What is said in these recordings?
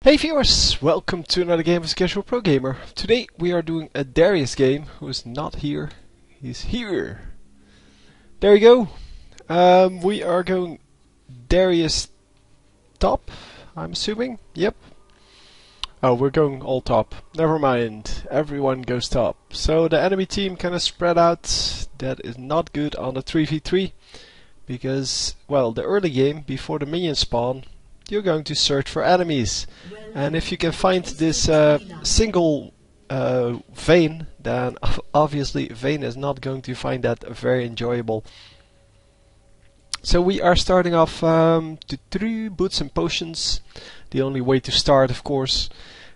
Hey viewers, welcome to another game of Casual Pro Gamer. Today we are doing a Darius game, who is not here. He's here. There we go. We are going Darius top, I'm assuming. Yep. Oh, we're going all top. Never mind. Everyone goes top. So the enemy team kind of spread out. That is not good on the 3v3. Because, well, the early game, before the minions spawn, you're going to search for enemies. And if you can find this single vein, then obviously Vayne is not going to find that very enjoyable. So we are starting off to 3 boots and potions. The only way to start, of course.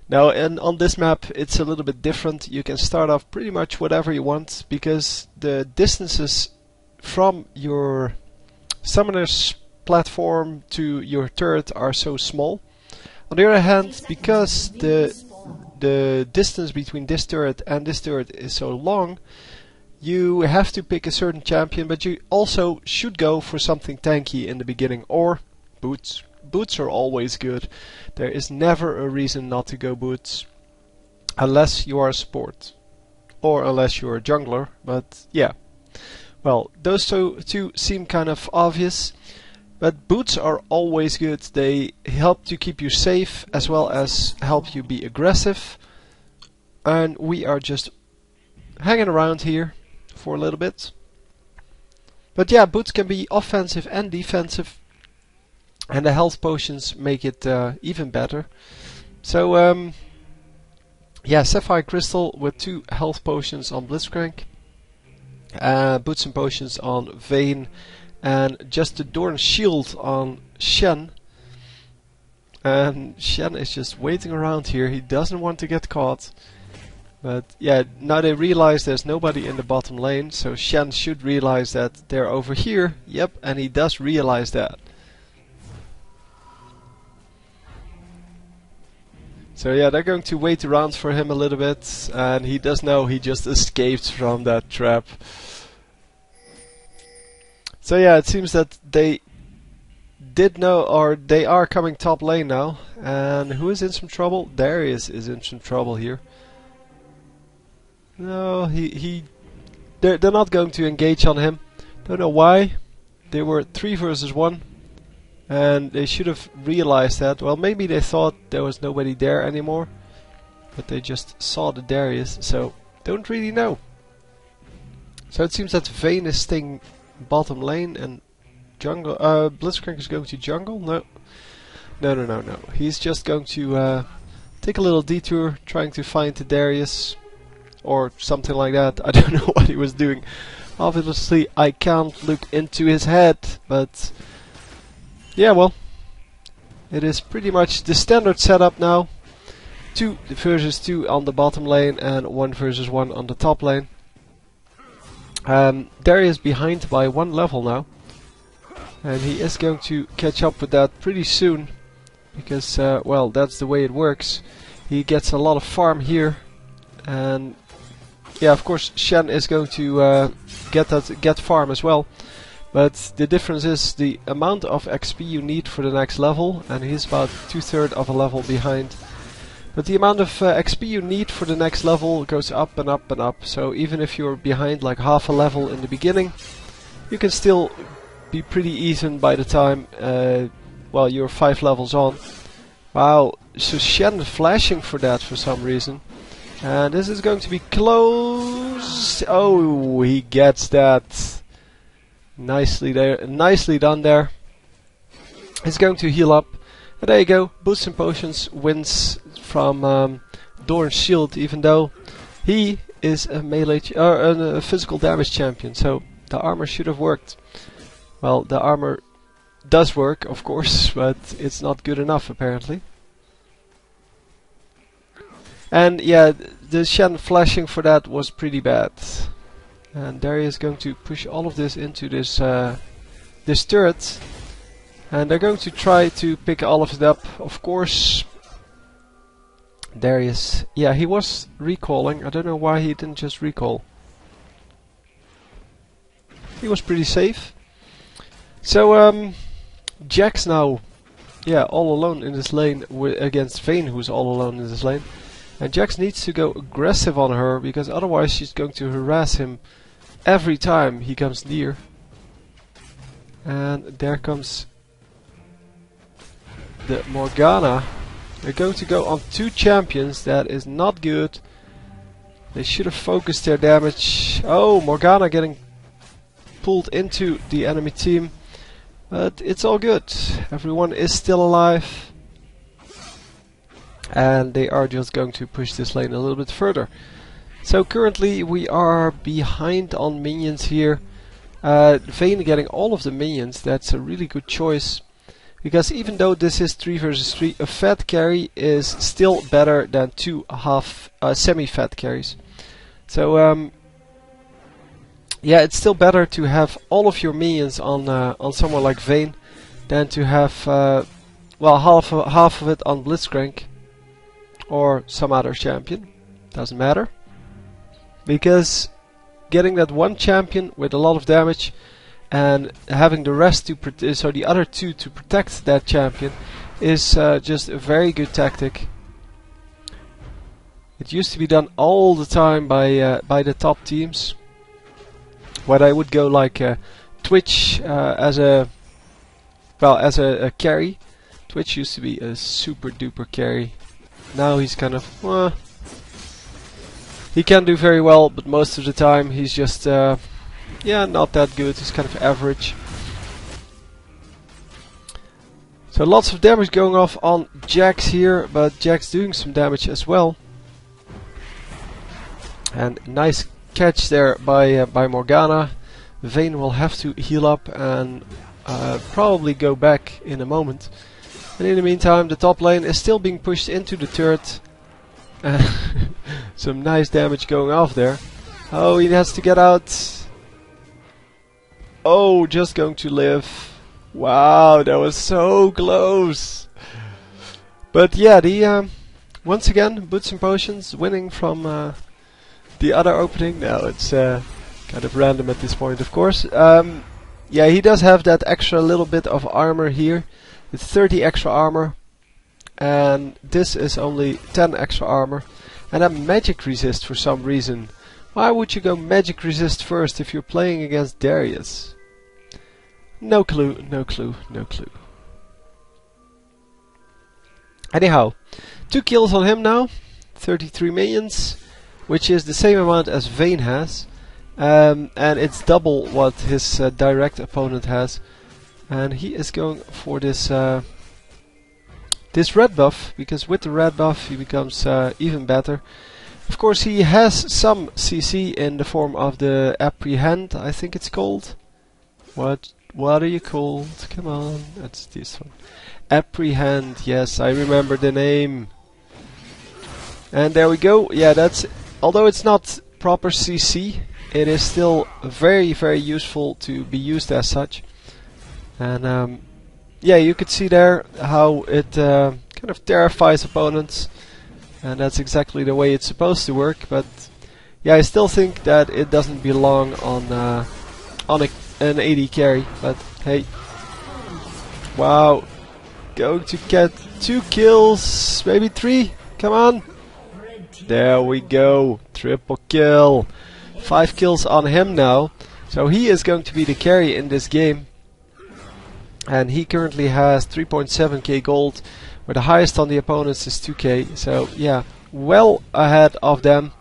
Now, and on this map it's a little bit different. You can start off pretty much whatever you want, because the distances from your summoner's platform to your turret are so small. On the other hand, because the distance between this turret and this turret is so long, you have to pick a certain champion, but you also should go for something tanky in the beginning, or boots. Boots are always good. There is never a reason not to go boots, unless you are a support, or unless you're a jungler, but yeah. Well, those two seem kind of obvious. But boots are always good. They help to keep you safe as well as help you be aggressive. And we are just hanging around here for a little bit. But yeah, boots can be offensive and defensive. And the health potions make it even better. So yeah, Sapphire Crystal with 2 health potions on Blitzcrank. Boots and potions on Vayne. And just the Dorn shield on Shen. And Shen is just waiting around here. He doesn't want to get caught. But yeah, now they realize there's nobody in the bottom lane. So Shen should realize that they're over here. Yep, and he does realize that. So yeah, they're going to wait around for him a little bit. And he does know he just escaped from that trap. So yeah, it seems that they did know, or they are coming top lane now. And who is in some trouble? Darius is in some trouble here. No, they're not going to engage on him. Don't know why. They were 3 versus 1, and they should have realized that. Well, maybe they thought there was nobody there anymore, but they just saw the Darius. So don't really know. So it seems that Vayne is staying bottom lane and jungle. Blitzcrank is going to jungle? No. He's just going to take a little detour, trying to find the Darius or something like that. I don't know what he was doing. Obviously, I can't look into his head, but yeah, well, it is pretty much the standard setup now. 2 versus 2 on the bottom lane and 1 versus 1 on the top lane. Darius behind by 1 level now, and he is going to catch up with that pretty soon, because well, that's the way it works. He gets a lot of farm here, and yeah, of course Shen is going to get farm as well, but the difference is the amount of XP you need for the next level, and he's about 2/3 of a level behind. But the amount of XP you need for the next level goes up and up and up. So even if you're behind like half a level in the beginning, you can still be pretty even by the time well, you're 5 levels on. Wow, so Shen flashing for that for some reason. And this is going to be close. Oh, he gets that. Nicely there, nicely done there. He's going to heal up. And there you go, boots and potions wins from Dorn's shield, even though he is a melee a physical damage champion, so the armor should have worked. Well, the armor does work, of course, but it's not good enough apparently. And yeah, the Shen flashing for that was pretty bad. And Darius is going to push all of this into this this turret. And they're going to try to pick all of it up, of course. Darius, yeah, he was recalling. I don't know why he didn't just recall. He was pretty safe. So, Jax now yeah, all alone in this lane against Vayne, who's all alone in this lane. And Jax needs to go aggressive on her, because otherwise she's going to harass him every time he comes near. And there comes the Morgana. They're going to go on 2 champions. That is not good. They should have focused their damage. Oh, Morgana getting pulled into the enemy team. But it's all good. Everyone is still alive. And they are just going to push this lane a little bit further. So currently we are behind on minions here. Vayne getting all of the minions. That's a really good choice. Because even though this is 3 versus 3, a fat carry is still better than 2 semi-fat carries. So yeah, it's still better to have all of your minions on someone like Vayne than to have well, half of it on Blitzcrank or some other champion. Doesn't matter, because getting that one champion with a lot of damage and having the rest to so the other 2 to protect that champion is just a very good tactic. It used to be done all the time by the top teams, where I would go like Twitch as a carry. Twitch used to be a super duper carry. Now he's kind of he can do very well, but most of the time he's just yeah, not that good. He's kind of average. So lots of damage going off on Jax here, but Jax doing some damage as well. And nice catch there by Morgana. Vayne will have to heal up and probably go back in a moment. And in the meantime, the top lane is still being pushed into the turret. Some nice damage going off there. Oh, he has to get out. Oh, just going to live. Wow, that was so close. But yeah, the once again, Boots and Potions winning from the other opening. Now it's kind of random at this point, of course. Yeah, he does have that extra little bit of armor here. It's 30 extra armor. And this is only 10 extra armor. And a magic resist for some reason. Why would you go magic resist first if you're playing against Darius? No clue, no clue, no clue. Anyhow, 2 kills on him now. 33 minions, which is the same amount as Vayne has. And it's double what his direct opponent has. And he is going for this this red buff, because with the red buff he becomes even better. Of course, he has some CC in the form of the Apprehend, I think it's called. What are you called? Come on, that's this one. Apprehend, yes, I remember the name. And there we go. Yeah, that's, although it's not proper CC, it is still very, very useful to be used as such. And yeah, you could see there how it kind of terrifies opponents. And that's exactly the way it's supposed to work, but yeah, I still think that it doesn't belong on an AD carry. But hey, wow, going to get 2 kills, maybe 3. Come on, there we go, triple kill, 5 kills on him now. So he is going to be the carry in this game, and he currently has 3.7k gold. Where the highest on the opponents is 2k, so yeah, well ahead of them.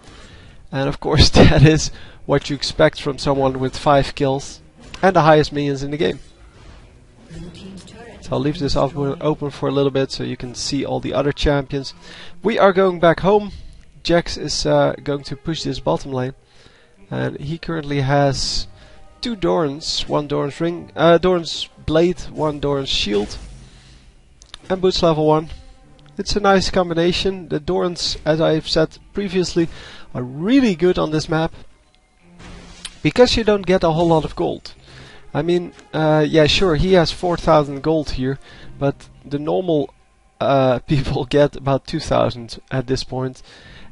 And of course that is what you expect from someone with 5 kills and the highest minions in the game. So I'll leave this open for a little bit so you can see all the other champions. We are going back home. Jax is going to push this bottom lane, and he currently has 2 Dorns, 1 Dorn's ring, Dorn's blade, 1 Dorn's shield. And Boots level 1. It's a nice combination. The Dorns, as I've said previously, are really good on this map, because you don't get a whole lot of gold. I mean, yeah, sure, he has 4,000 gold here, but the normal people get about 2,000 at this point.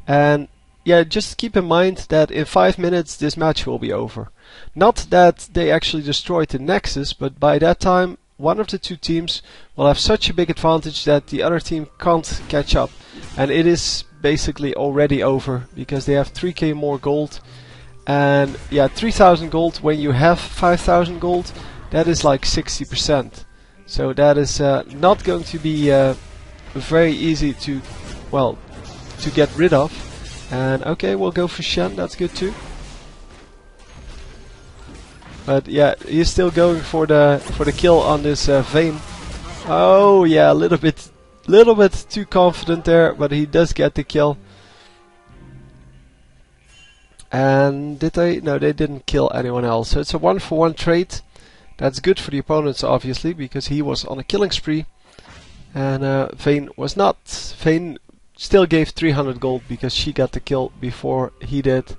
And yeah, just keep in mind that in 5 minutes this match will be over. Not that they actually destroyed the Nexus, but by that time one of the two teams will have such a big advantage that the other team can't catch up. And it is basically already over, because they have 3k more gold. And yeah, 3000 gold when you have 5000 gold, that is like 60%. So that is not going to be very easy to, well, to get rid of. And okay, we'll go for Shen, that's good too. But yeah, he's still going for the kill on this Vayne. Oh yeah, a little bit too confident there, but he does get the kill. And did they? No, they didn't kill anyone else. So it's a 1-for-1 trade. That's good for the opponents, obviously, because he was on a killing spree. And Vayne was not. Vayne still gave 300 gold because she got the kill before he did.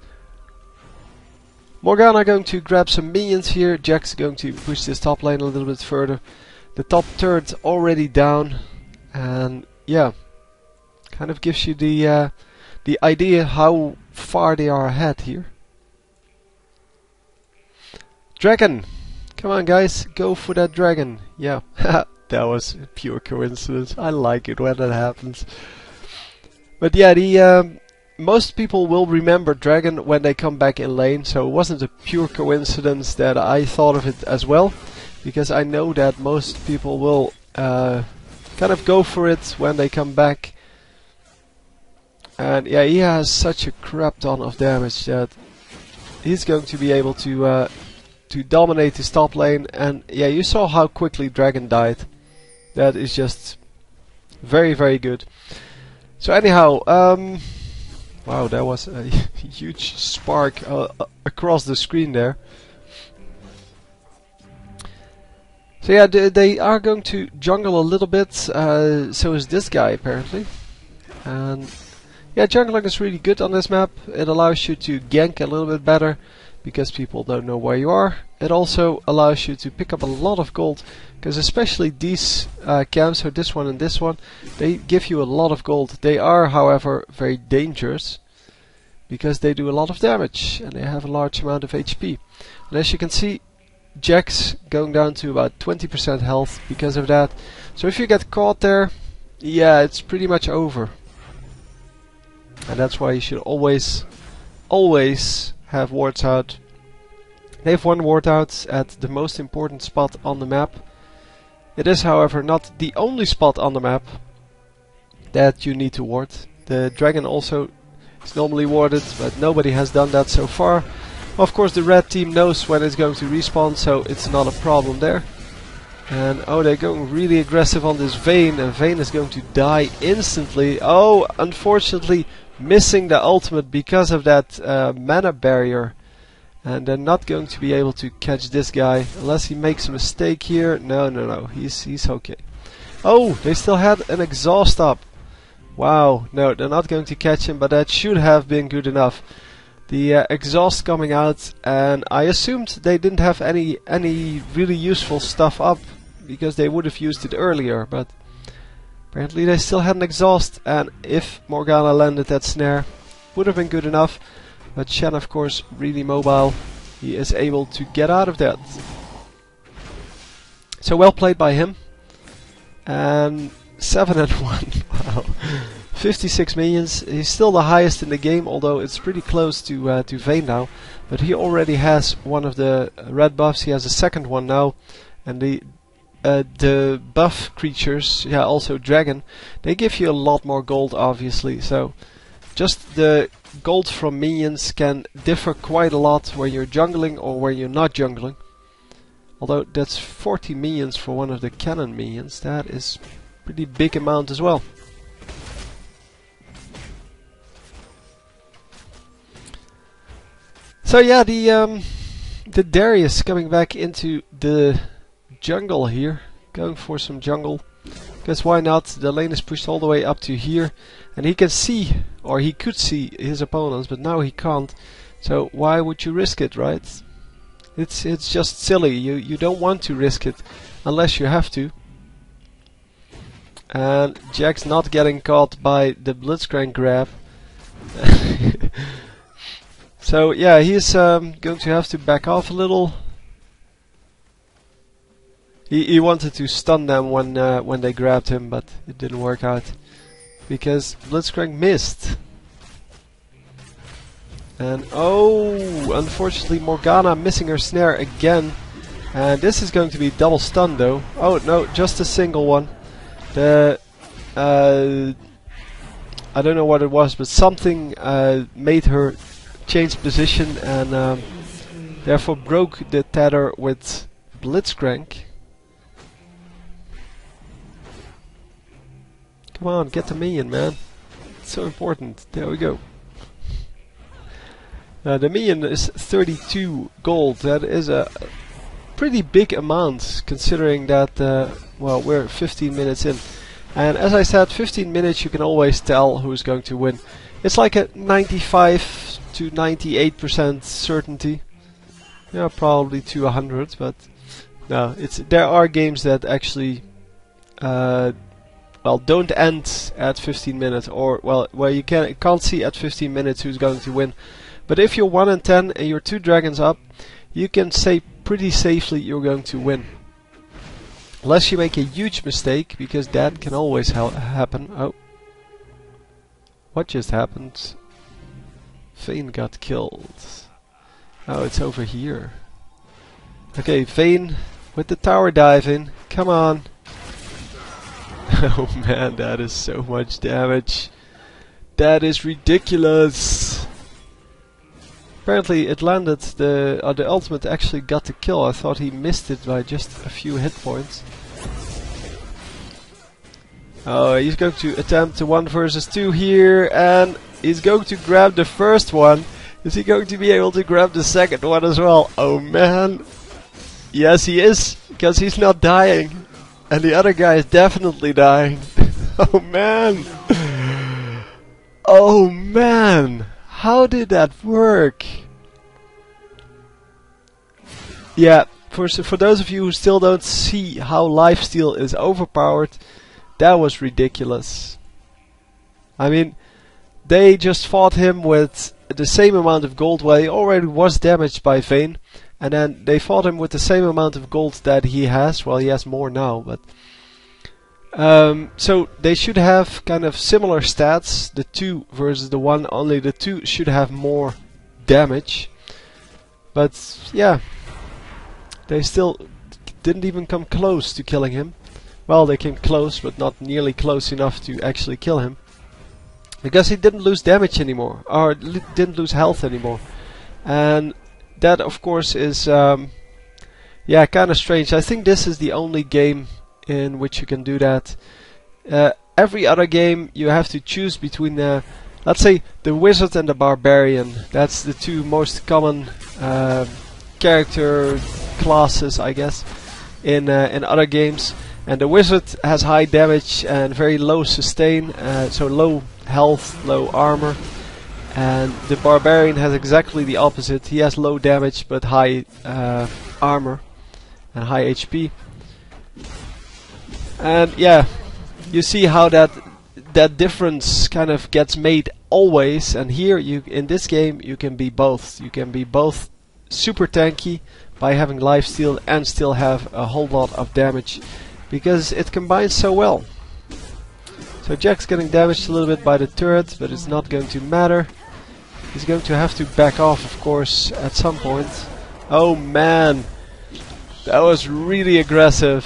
Morgana going to grab some minions here. Jack's going to push this top lane a little bit further. The top turret already down. And yeah, kind of gives you the idea how far they are ahead here. Dragon! Come on guys, go for that dragon. Yeah, that was a pure coincidence. I like it when that happens. But yeah, most people will remember dragon when they come back in lane, so it wasn't a pure coincidence that I thought of it as well, because I know that most people will kind of go for it when they come back. And yeah, he has such a crap ton of damage that he's going to be able to dominate his top lane. And yeah, you saw how quickly dragon died. That is just very, very good. So anyhow, wow, that was a huge spark across the screen there. So yeah, they are going to jungle a little bit, so is this guy apparently. And yeah, jungling is really good on this map. It allows you to gank a little bit better, because people don't know where you are. It also allows you to pick up a lot of gold, because especially these camps, so this one and this one, they give you a lot of gold. They are, however, very dangerous, because they do a lot of damage and they have a large amount of HP. And as you can see, Jack's going down to about 20% health because of that. So if you get caught there, yeah, it's pretty much over. And that's why you should always have wards out. They have one ward out at the most important spot on the map. It is, however, not the only spot on the map that you need to ward. The dragon also is normally warded, but nobody has done that so far. Of course, the red team knows when it's going to respawn, so it's not a problem there. And oh, they're going really aggressive on this Vayne, and Vayne is going to die instantly. Oh, unfortunately missing the ultimate because of that mana barrier. And they're not going to be able to catch this guy unless he makes a mistake here. No, he's okay. Oh, they still had an exhaust up. Wow, no, they're not going to catch him, but that should have been good enough. The exhaust coming out, and I assumed they didn't have any really useful stuff up, because they would have used it earlier, but apparently they still had an exhaust, and if Morgana landed that snare, would have been good enough. But Shen, of course, really mobile. He is able to get out of that. So well played by him. And 7-1. Wow. 56 minions. He's still the highest in the game, although it's pretty close to Vayne now. But he already has one of the red buffs. He has a second one now. And the buff creatures, yeah, also dragon, they give you a lot more gold, obviously. So just the gold from minions can differ quite a lot when you're jungling or when you're not jungling. Although that's 40 minions for one of the cannon minions. That is a pretty big amount as well. So yeah, the Darius coming back into the jungle here, going for some jungle. Because why not? The lane is pushed all the way up to here, and he can see, or he could see, his opponents, but now he can't. So why would you risk it, right? It's just silly. You don't want to risk it unless you have to. And Jack's not getting caught by the Blitzcrank grab. So yeah, he's going to have to back off a little. He wanted to stun them when they grabbed him, but it didn't work out because Blitzcrank missed. And oh, unfortunately Morgana missing her snare again. And this is going to be double stun though. Oh no, just a single one. The I don't know what it was, but something made her change position and therefore broke the tether with Blitzcrank. Come on, get the minion, man. It's so important. There we go. The minion is 32 gold. That is a pretty big amount, considering that, well, we're 15 minutes in. And as I said, 15 minutes you can always tell who's going to win. It's like a 95 to 98% certainty. Yeah, probably to 100, but no, there are games that actually well, don't end at 15 minutes, or well, where you can't see at 15 minutes who's going to win. But if you're 1 in 10 and you're 2 dragons up, you can say pretty safely you're going to win. Unless you make a huge mistake, because that can always happen. Oh. What just happened? Vayne got killed. Oh, it's over here. Okay, Vayne with the tower diving. Come on. Oh man, that is so much damage. That is ridiculous. Apparently it landed, the ultimate actually got the kill. I thought he missed it by just a few hit points. Oh, he's going to attempt the 1 versus 2 here, and he's going to grab the first one. Is he going to be able to grab the second one as well? Oh man. Yes, he is, because he's not dying. And the other guy is definitely dying. Oh man. Oh man. How did that work? Yeah, for those of you who still don't see how lifesteal is overpowered, that was ridiculous. I mean, they just fought him with the same amount of gold. Well, he already was damaged by Vayne, and then they fought him with the same amount of gold that he has. Well, he has more now, but so they should have kind of similar stats, the 2 versus the 1, only the 2 should have more damage. But yeah, they still didn't even come close to killing him. Well, they came close, but not nearly close enough to actually kill him. Because he didn't lose damage anymore, or didn't lose health anymore. And that of course is yeah, kind of strange. I think this is the only game in which you can do that. Every other game you have to choose between let's say the wizard and the barbarian. That's the 2 most common character classes, I guess, in other games. And the wizard has high damage and very low sustain, so low health, low armor. And the barbarian has exactly the opposite. He has low damage but high armor and high HP. And yeah, you see how that difference kind of gets made always. And here, in this game, you can be both. You can be both super tanky by having lifesteal and still have a whole lot of damage, because it combines so well. So Jack's getting damaged a little bit by the turret, but it's not going to matter. He's going to have to back off, of course, at some point. Oh man, that was really aggressive.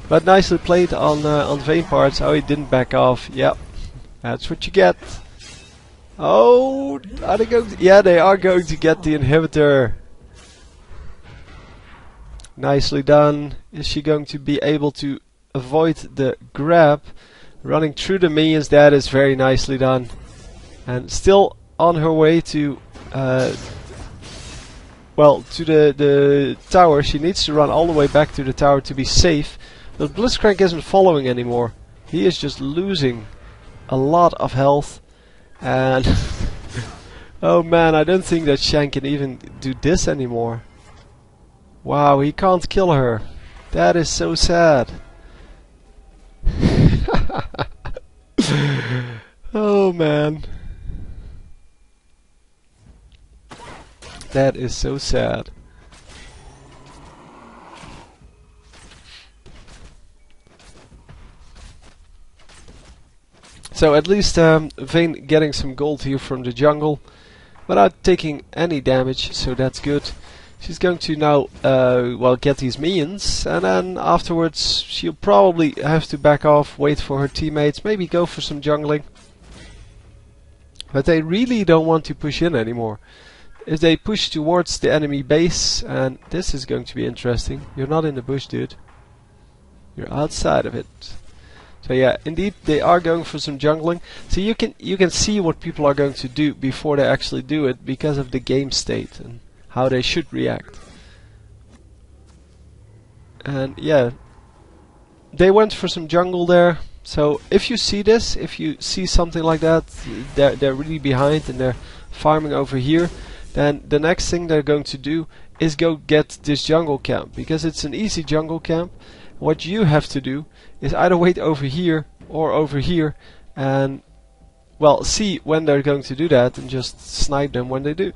But nicely played on Vayne parts. Oh, he didn't back off. Yep, that's what you get. Oh, are they going to? Yeah, they are going to get the inhibitor. Nicely done. Is she going to be able to avoid the grab? Running through the minions, that is very nicely done. And still on her way to well, to the tower. She needs to run all the way back to the tower to be safe. But Blitzcrank isn't following anymore. He is just losing a lot of health. And oh man, I don't think that Shank can even do this anymore. Wow, he can't kill her. That is so sad. Oh man. That is so sad. So at least Vayne getting some gold here from the jungle without taking any damage, so that's good. She's going to now well, get these minions, and then afterwards she'll probably have to back off, wait for her teammates, maybe go for some jungling. But they really don't want to push in anymore. If they push towards the enemy base, and this is going to be interesting. You're not in the bush, dude. You're outside of it. So yeah, indeed they are going for some jungling. So you can see what people are going to do before they actually do it because of the game state and how they should react. And yeah, they went for some jungle there. So if you see this, if you see something like that, they're really behind and they're farming over here, then the next thing they're going to do is go get this jungle camp, because it's an easy jungle camp. What you have to do is either wait over here or over here and, well, see when they're going to do that and just snipe them when they do.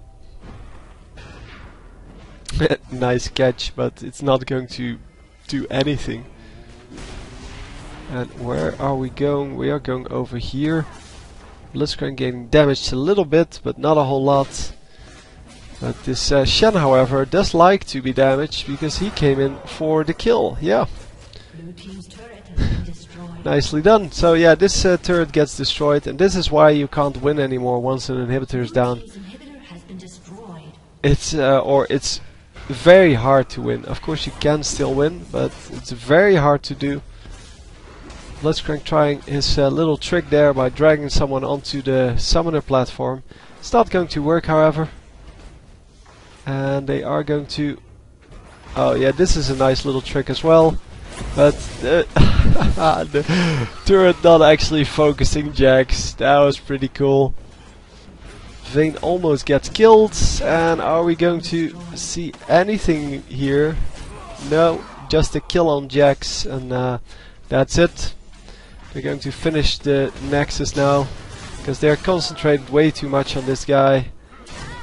Nice catch, but it's not going to do anything. And where are we going? We are going over here. Blitzcrank getting damaged a little bit, but not a whole lot. But this Shen, however, does like to be damaged because he came in for the kill. Yeah. Blue team's turret has been destroyed. Nicely done. So yeah, this turret gets destroyed, and this is why you can't win anymore once an inhibitor is down. Inhibitor has been destroyed. It's very hard to win. Of course you can still win, but it's very hard to do. Blitzcrank trying his little trick there by dragging someone onto the summoner platform. It's not going to work, however. And they are going to... Oh yeah, this is a nice little trick as well. But the turret not actually focusing Jax. That was pretty cool. Vayne almost gets killed. And are we going to see anything here? No, just a kill on Jax, and that's it. They're going to finish the Nexus now, because they're concentrated way too much on this guy.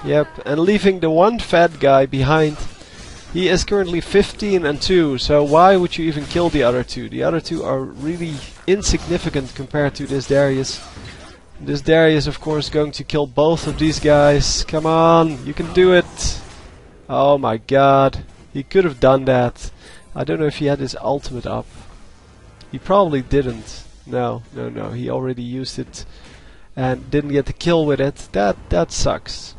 Yep, and leaving the one fat guy behind. He is currently 15 and 2, so why would you even kill the other two? The other two are really insignificant compared to this Darius. This Darius, of course, going to kill both of these guys. Come on, you can do it. Oh my god, he could have done that. I don't know if he had his ultimate up. He probably didn't. No, he already used it and didn't get the kill with it. That sucks.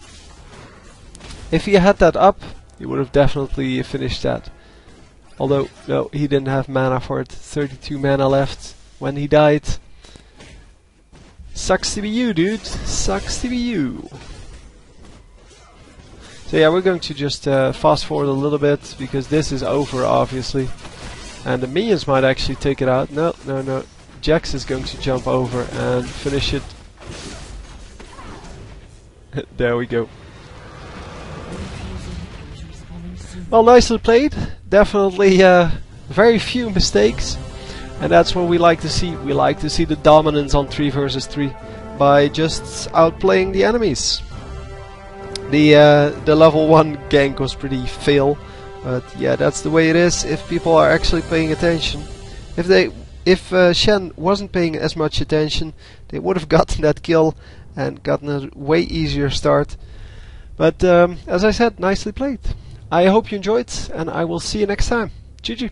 If he had that up, he would have definitely finished that. Although, no, he didn't have mana for it. 32 mana left when he died. Sucks to be you, dude. Sucks to be you. So yeah, we're going to just fast forward a little bit, because this is over, obviously. And the minions might actually take it out. No. Jax is going to jump over and finish it. There we go. Well, nicely played. Definitely very few mistakes. And that's what we like to see. We like to see the dominance on 3 versus 3 by just outplaying the enemies. The level 1 gank was pretty fail. But yeah, that's the way it is if people are actually paying attention. If Shen wasn't paying as much attention, they would have gotten that kill and gotten a way easier start. But as I said, nicely played. I hope you enjoyed, and I will see you next time. GG.